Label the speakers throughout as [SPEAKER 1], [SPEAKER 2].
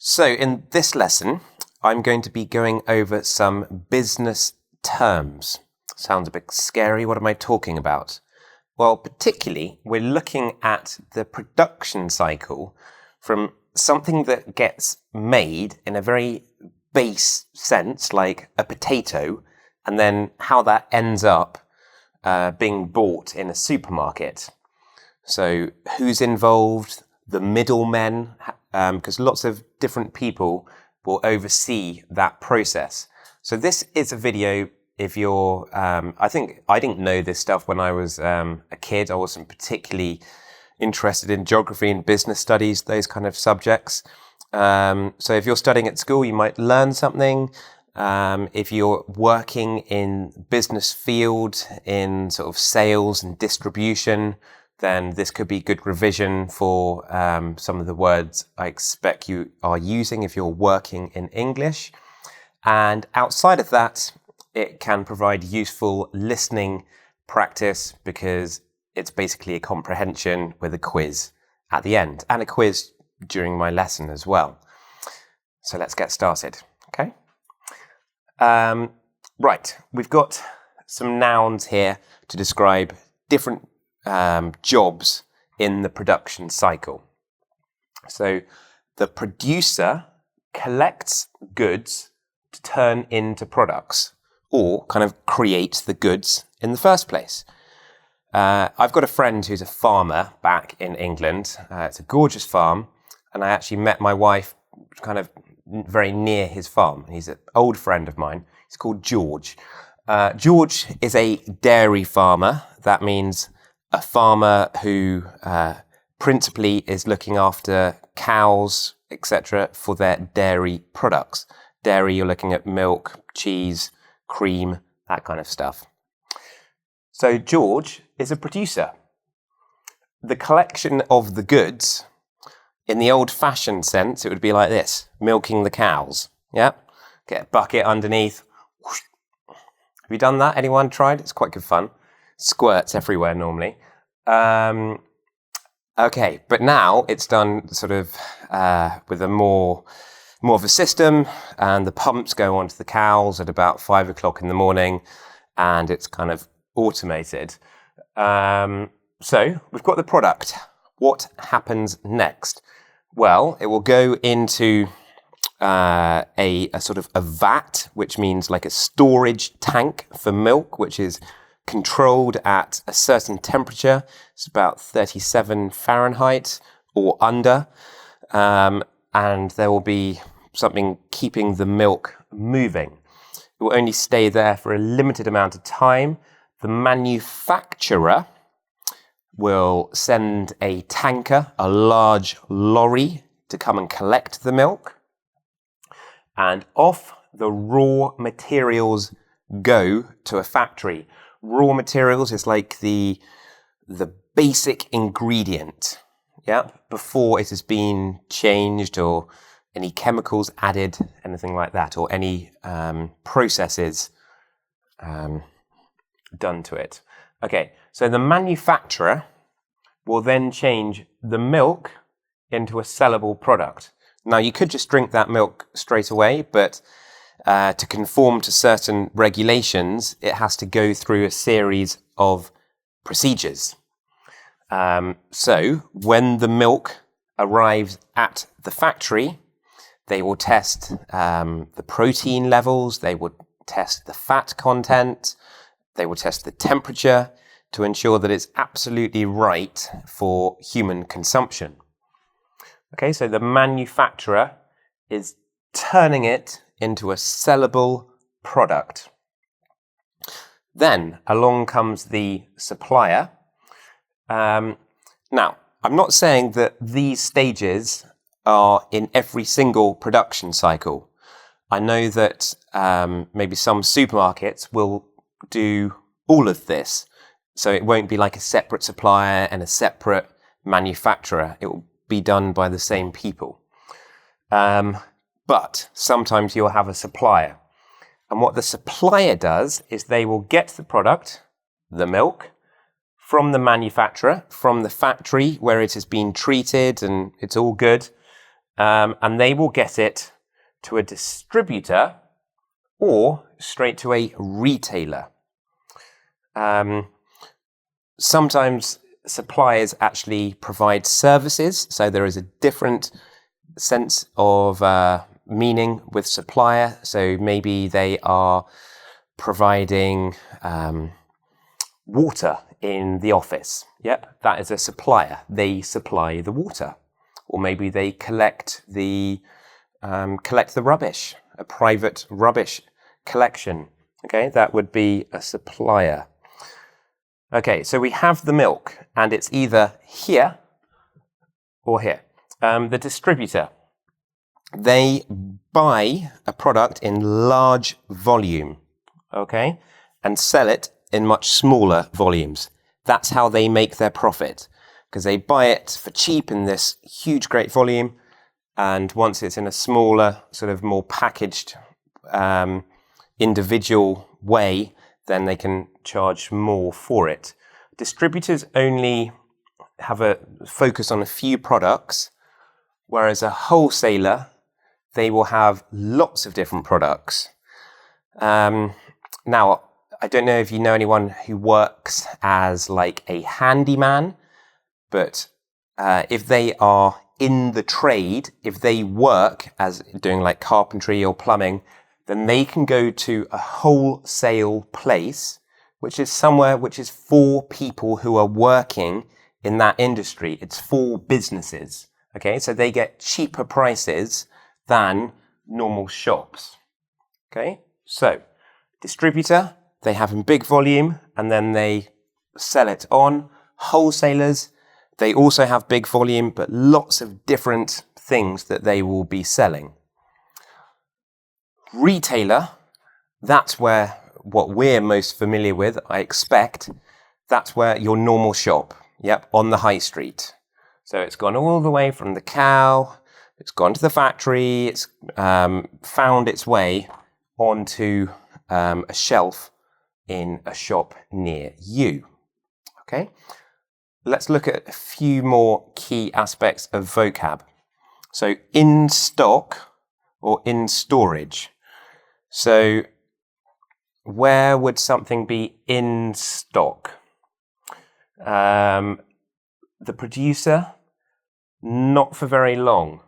[SPEAKER 1] So in this lesson, I'm going to be going over some business terms. Sounds a bit scary. What am I talking about? Well, particularly, we're looking at the production cycle from something that gets made in a very base sense, like a potato, and then how that ends up being bought in a supermarket. So who's involved? The middlemen, because lots of different people will oversee that process. So this is a video if you're, I think I didn't know this stuff when I was a kid. I wasn't particularly interested in geography and business studies, those kind of subjects. So if you're studying at school, you might learn something. If you're working in business field, in sort of sales and distribution, then this could be good revision for some of the words I expect you are using if you're working in English. And outside of that, it can provide useful listening practice because it's basically a comprehension with a quiz at the end and a quiz during my lesson as well. So let's get started, okay? Right, we've got some nouns here to describe different jobs in the production cycle. So the producer collects goods to turn into products or kind of create the goods in the first place. I've got a friend who's a farmer back in England. It's a gorgeous farm, and I actually met my wife kind of very near his farm. He's an old friend of mine. He's called George. George is a dairy farmer. That means a farmer who principally is looking after cows, etc., for their dairy products. Dairy, you're looking at milk, cheese, cream, that kind of stuff. So George is a producer. The collection of the goods, in the old-fashioned sense, it would be like this, milking the cows. Yeah? Get a bucket underneath. Whoosh. Have you done that? Anyone tried? It's quite good fun. Squirts everywhere normally. Okay, but now it's done sort of with a more of a system, and the pumps go onto the cows at about 5 o'clock in the morning, and it's kind of automated. So we've got the product. What happens next? Well, it will go into a sort of a vat, which means like a storage tank for milk, which is controlled at a certain temperature. It's about 37 Fahrenheit or under. And there will be something keeping the milk moving. It will only stay there for a limited amount of time. The manufacturer will send a tanker, a large lorry, to come and collect the milk. And off the raw materials go to a factory. Raw materials is like the basic ingredient, yeah, before it has been changed or any chemicals added, anything like that, or any processes done to it. Okay, so the manufacturer will then change the milk into a sellable product. Now, you could just drink that milk straight away, but to conform to certain regulations, it has to go through a series of procedures. So when the milk arrives at the factory, they will test the protein levels, they will test the fat content, they will test the temperature to ensure that it's absolutely right for human consumption. Okay, so the manufacturer is turning it into a sellable product. Then along comes the supplier. Now, I'm not saying that these stages are in every single production cycle. I know that maybe some supermarkets will do all of this. So it won't be like a separate supplier and a separate manufacturer. It will be done by the same people. But sometimes you'll have a supplier. And what the supplier does is they will get the product, the milk, from the manufacturer, from the factory where it has been treated and it's all good. and they will get it to a distributor or straight to a retailer. Sometimes suppliers actually provide services, so there is a different sense of meaning with supplier. So maybe they are providing water in the office. Yep, that is a supplier. They supply the water. Or maybe they collect the rubbish, a private rubbish collection. Okay, that would be a supplier. Okay, so we have the milk, and it's either here or here. The distributor, they buy a product in large volume, okay, and sell it in much smaller volumes. That's how they make their profit, because they buy it for cheap in this huge, great volume, and once it's in a smaller, sort of more packaged, individual way, then they can charge more for it. Distributors only have a focus on a few products, whereas a wholesaler, they will have lots of different products. Now, I don't know if you know anyone who works as like a handyman, but if they are in the trade, if they work as doing like carpentry or plumbing, then they can go to a wholesale place, which is somewhere which is for people who are working in that industry. It's for businesses. Okay, so they get cheaper prices than normal shops. Okay, so distributor, they have in big volume and then they sell it on. Wholesalers, they also have big volume, but lots of different things that they will be selling. Retailer, that's where what we're most familiar with, I expect. That's where your normal shop, yep, on the high street. So it's gone all the way from the cow, it's gone to the factory, it's found its way onto a shelf in a shop near you. Okay, let's look at a few more key aspects of vocab. So in stock or in storage. So where would something be in stock? The producer, not for very long.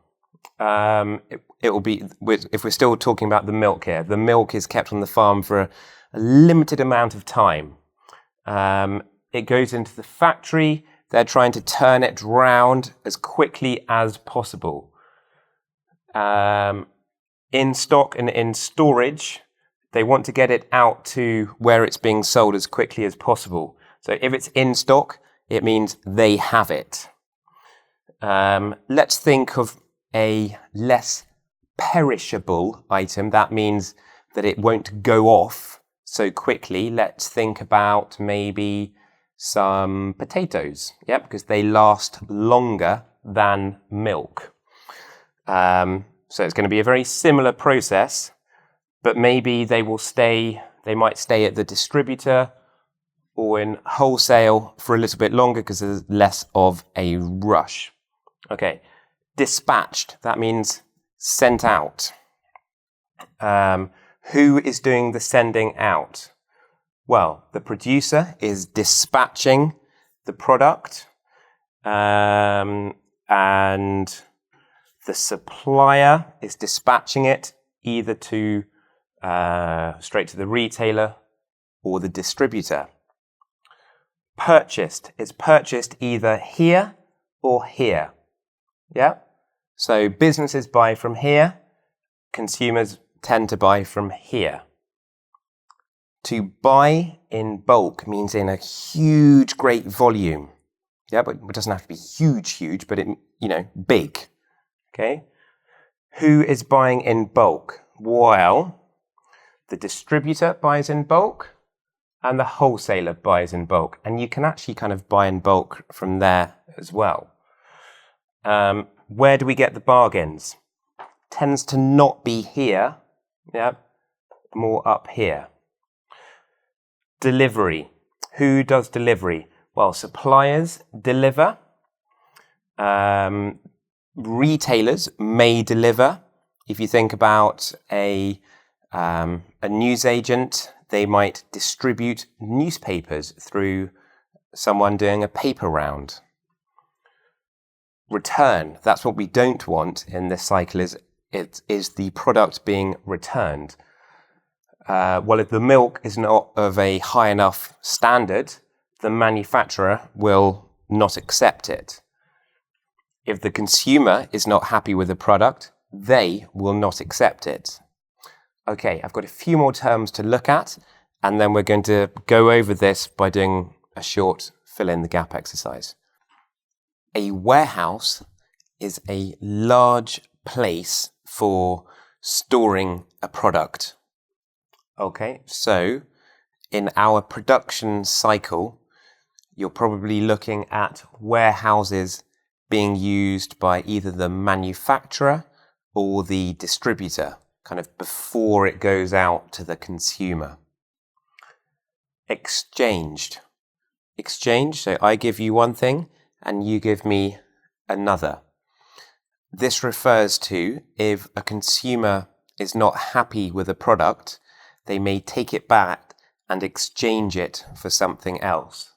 [SPEAKER 1] It will be, if we're still talking about the milk here, the milk is kept on the farm for a limited amount of time. It goes into the factory. They're trying to turn it round as quickly as possible. In stock and in storage, they want to get it out to where it's being sold as quickly as possible. So if it's in stock, it means they have it. Let's think of a less perishable item. That means that it won't go off so quickly. Let's think about maybe some potatoes, yeah, because they last longer than milk. So it's going to be a very similar process, but maybe they might stay at the distributor or in wholesale for a little bit longer because there's less of a rush. Okay, dispatched, that means sent out. Who is doing the sending out? Well, the producer is dispatching the product, and the supplier is dispatching it either to straight to the retailer or the distributor. Purchased is purchased either here or here. Yeah? So businesses buy from here, consumers tend to buy from here. To buy in bulk means in a huge, great volume. Yeah, but it doesn't have to be huge, but big. Okay? Who is buying in bulk? Well, the distributor buys in bulk and the wholesaler buys in bulk. And you can actually kind of buy in bulk from there as well. Where do we get the bargains? Tends to not be here, yeah, more up here. Delivery. Who does delivery? Well, suppliers deliver. Retailers may deliver. If you think about a newsagent, they might distribute newspapers through someone doing a paper round. Return, that's what we don't want in this cycle, is the product being returned. Well, if the milk is not of a high enough standard, the manufacturer will not accept it. If the consumer is not happy with the product, they will not accept it. Okay, I've got a few more terms to look at, and then we're going to go over this by doing a short fill-in-the-gap exercise. A warehouse is a large place for storing a product. Okay, so in our production cycle, you're probably looking at warehouses being used by either the manufacturer or the distributor, kind of before it goes out to the consumer. Exchanged. Exchange, so I give you one thing and you give me another. This refers to if a consumer is not happy with a product, they may take it back and exchange it for something else.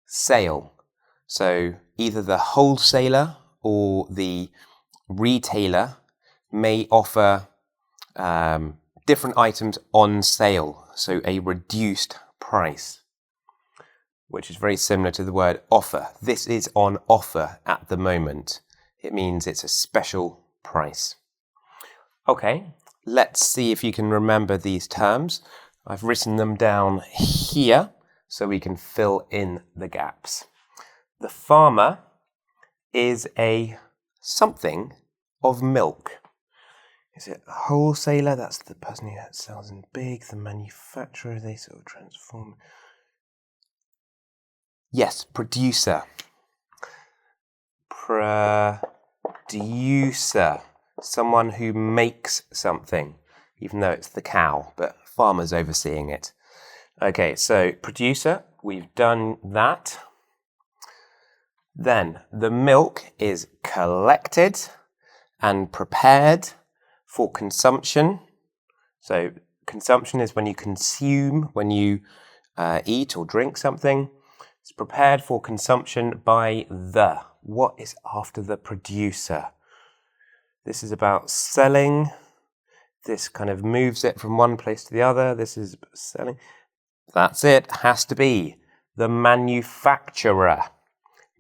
[SPEAKER 1] Sale. So either the wholesaler or the retailer may offer different items on sale, so a reduced price, which is very similar to the word offer. This is on offer at the moment. It means it's a special price. Okay, let's see if you can remember these terms. I've written them down here so we can fill in the gaps. The farmer is a something of milk. Is it a wholesaler? That's the person who sells in big. The manufacturer, they sort of transform. Yes, producer. Producer. Someone who makes something, even though it's the cow, but farmer's overseeing it. Okay, so producer, we've done that. Then the milk is collected and prepared for consumption. So consumption is when you consume, when you eat or drink something. It's prepared for consumption by the. What is after the producer? This is about selling. This kind of moves it from one place to the other. This is selling. That's it. Has to be the manufacturer.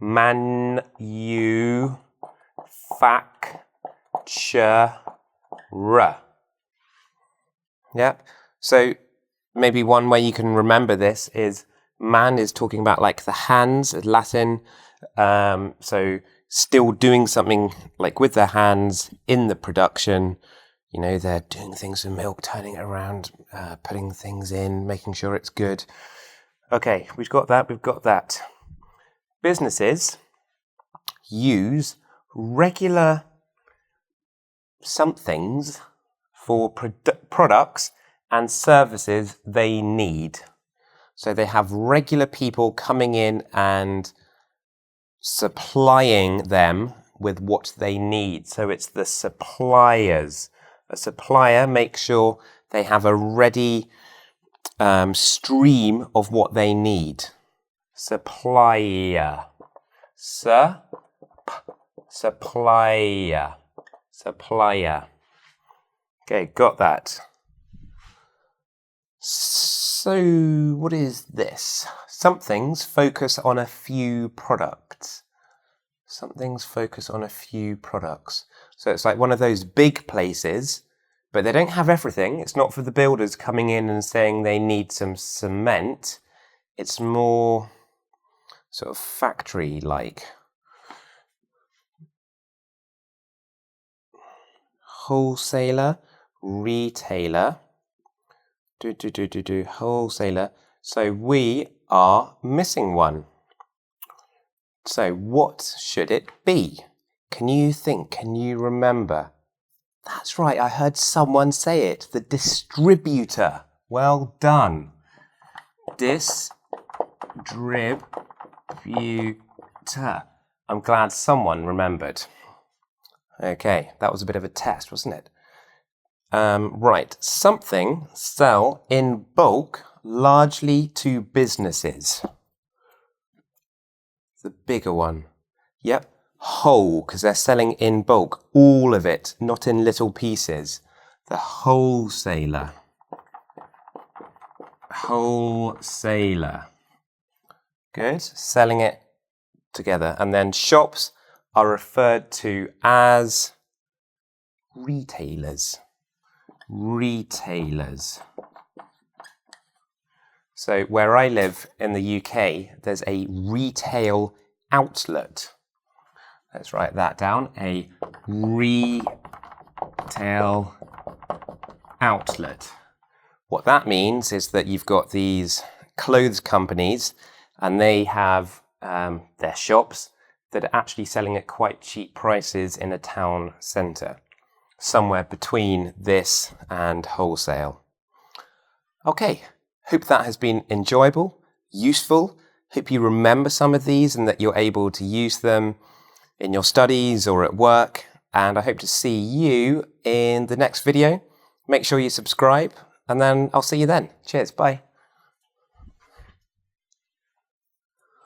[SPEAKER 1] Manufacturer. Yep. So maybe one way you can remember this is man is talking about like the hands, Latin. So still doing something like with their hands in the production. You know, they're doing things with milk, turning it around, putting things in, making sure it's good. Okay, we've got that. Businesses use regular somethings for products and services they need. So they have regular people coming in and supplying them with what they need. So it's the suppliers. A supplier makes sure they have a ready stream of what they need. Supplier. Supplier. Supplier. Okay, got that. So, what is this? Some things focus on a few products. Some things focus on a few products. So it's like one of those big places, but they don't have everything. It's not for the builders coming in and saying they need some cement. It's more sort of factory-like. Wholesaler, retailer, wholesaler. So we are missing one. So what should it be? Can you think? Can you remember? That's right, I heard someone say it. The distributor. Well done. Distributor. I'm glad someone remembered. Okay, that was a bit of a test, wasn't it? Right, something sell in bulk largely to businesses. The bigger one. Yep, whole, because they're selling in bulk, all of it, not in little pieces. The wholesaler. Wholesaler. Good, selling it together. And then shops are referred to as retailers. Retailers. So where I live in the UK, there's a retail outlet. Let's write that down. A retail outlet. What that means is that you've got these clothes companies and they have their shops that are actually selling at quite cheap prices in a town centre. Somewhere between this and wholesale. Okay, hope that has been enjoyable, useful. Hope you remember some of these and that you're able to use them in your studies or at work. And I hope to see you in the next video. Make sure you subscribe and then I'll see you then. Cheers, bye.